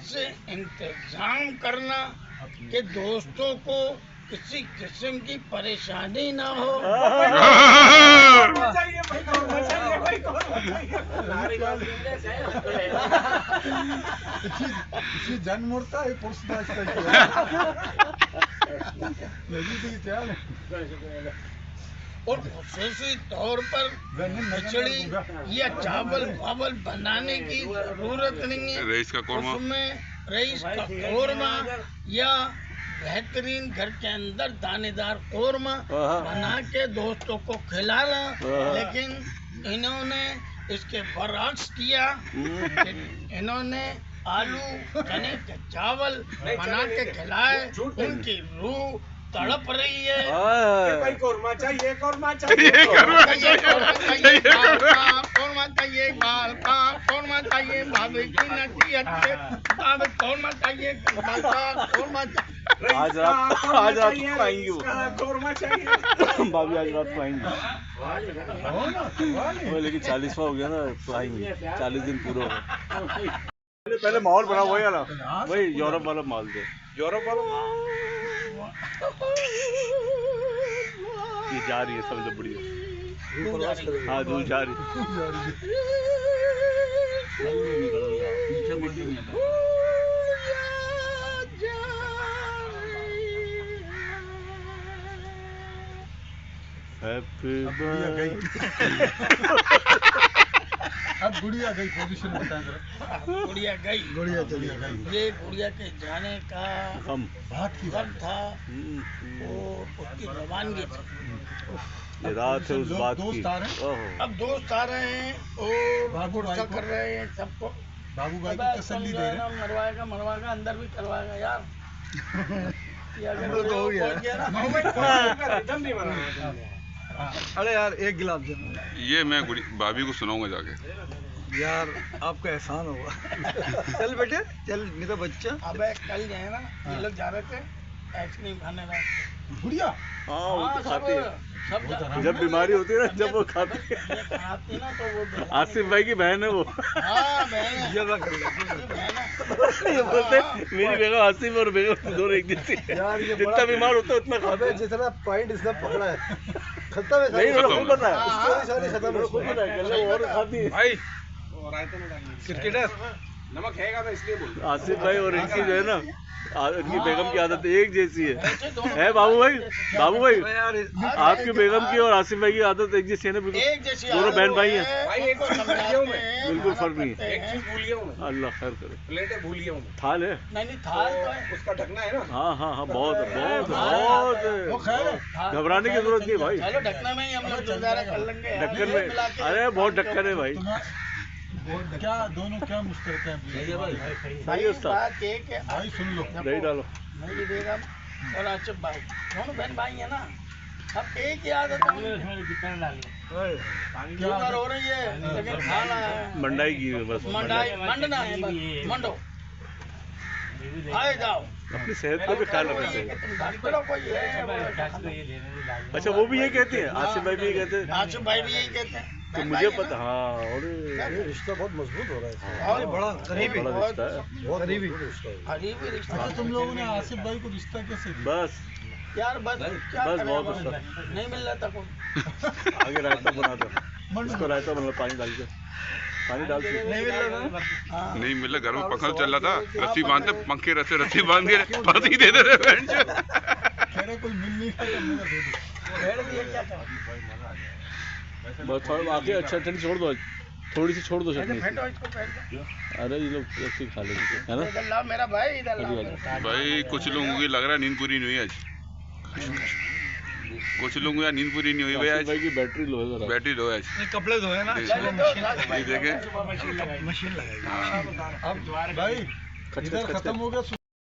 से इंतजाम करना कि दोस्तों को किसी किस्म की परेशानी ना हो। जन मोर्चा है और खुसूसी तौर पर खिचड़ी या चावल वावल बनाने की जरूरत नहीं है। रईस का कौरमा, उसमें रईस का कौरमा या बेहतरीन घर के अंदर दानेदार कौरमा बना के दोस्तों को खिलाना। लेकिन इन्होंने इसके बरअक्स किया। इन्होंने आलू चने के चावल बना के खिलाए, उनकी रूह तड़प रही है। भाई कौरमा चाहिए, कौरमा चाहिए, कौरमा चाहिए, कौरमा चाहिए, भाभी की नसीहत से कौरमा चाहिए, कौरमा चाहिए। आज रात को आएंगी वो, कौरमा चाहिए। भाभी आज रात को आएंगी वो, लेकिन 40वां हो गया ना, तो आएंगी 40 दिन पूरा हो गए। पहले माहौल बना वही वाला, वही यूरोप वाला माहौल थे। यूरोप वाला ये जा रही है, समझो बढ़िया। हाँ दूर जा रही अब गुड़िया गई, पोजीशन बता जरा। गुड़िया गई, गुड़िया चली गई। ये गुड़िया के जाने का बात की गम था, वो उसकी रवानगी थी। ये रात है उस बात की। दोस्त आ रहे हैं, अब दोस्त आ रहे हैं और गुस्सा कर रहे हैं सबको। बाबू भाई को तसल्ली दे रहे हैं। मरवाएगा, अंदर भी करवाएगा यार। हो गया। रिदम नहीं बना। अरे यार एक गिलास दे। ये मैं भाभी को सुनाऊंगा जाके। यार आपका एहसान होगा। चल बेटे चल मेरा बच्चा। अबे कल गए ना, ये लोग जा रहे थे आइसक्रीम खाने रात। गुड़िया हाँ वो तो खाती है, सब जब बीमारी होती है ना, जब वो खाती है। खाती ना तो वो आसिफ भाई की बहन है वो। हाँ बहन है। ये बोलते मेरी बेगम आसिफ और बेगम दोनों एक जैसी है। जितना बीमार होता है उतना खाता है। जितना पॉइंट इसने पकड़ा है खत्म है। नहीं मेरा खुद पता है, स्टोरी सारी खत्म है। खुद पता है कि और खाती है। भाई क्रिकेटर नमक हैगा तो इसलिए बोल। आसिफ भाई और इनकी जो है ना, इनकी बेगम की आदत एक जैसी है बाबू भाई। बाबू भाई आपकी बेगम की और आसिफ भाई की आदत एक जैसी है ना, बिल्कुल एक जैसी दोनों बहन भाई हैं। भाई एक चीज भूल गया हूँ मैं, बिल्कुल फर्क नहीं है। एक चीज भूल गया हूँ मैं, अल्लाह खैर करे। प्लेटें भूल गया हूँ मैं। थाल है, नहीं थाल तो है। उसका ढकना है ना। हाँ हाँ हाँ, बहुत बहुत बहुत घबराने की जरूरत नहीं भाई। चलो ढकना में ही हम लोग गुजारा कर लेंगे। ढक्कन में, अरे बहुत ढक्कन है भाई। क्या दोनों क्या मुश्तरक हैं भाई बात ये कि भाई सुन लो। दही डालो। मेरी बेगम और आसिफ भाई दोनों बहन भाई है ना, अब एक ही आदत शुगर हो रही है लेकिन खाना है मंडाई की है बस, मंडना है बस, मंडो आए जाओ। अपनी सेहत का भी ख्याल रखना चाहिए। तुम डॉक्टरों को ये है। अच्छा वो भी ये कहते हैं, आसिफ भाई भी ये कहते हैं। आसिफ भाई भी यही कहते हैं। तो मुझे पता, हाँ और रिश्ता बहुत मजबूत हो रहा है और बड़ा करीबी बड़ा रिश्ता है। बहुत करीबी रिश्ता है। करीबी रिश्ता। अच्छा तुम लोगों ने आसिफ भाई को रिश्ता कैसे दिया? बस यार बस क्या बस करें, बहुत अब अच्छा। नहीं मिल रहा था कोई। आगे रायता बना दो, इसको रायता बना, पानी डाल के, पानी डाल के। नहीं मिल रहा था। हाँ। नहीं मिला, घर में पंखा चल रहा था, रस्सी बांधते पंखे रस्सी बांध के फांसी दे रहे बहन चो। कह रहे कोई मिल नहीं रहा तो मेरा दे दो। भेड़ भी है, क्या करें? बस थोड़ा आगे अच्छा चटनी छोड़ दो, थोड़ी सी छोड़ दो चटनी। फेंटो इसको, फेंटो। अरे ये लोग ऐसे खा लेंगे है ना। इधर लाओ मेरा भाई, इधर लाओ। भाई कुछ लोगों की लग रहा है नींद पूरी नहीं हुई आज। कुछ लोगों की नींद पूरी नहीं हुई भाई आज। भाई की बैटरी लो है जरा। बैटरी लो आज। कपड़े धोए ना, ये देखे मशीन लगाई। अब भाई इधर खत्म हो गया।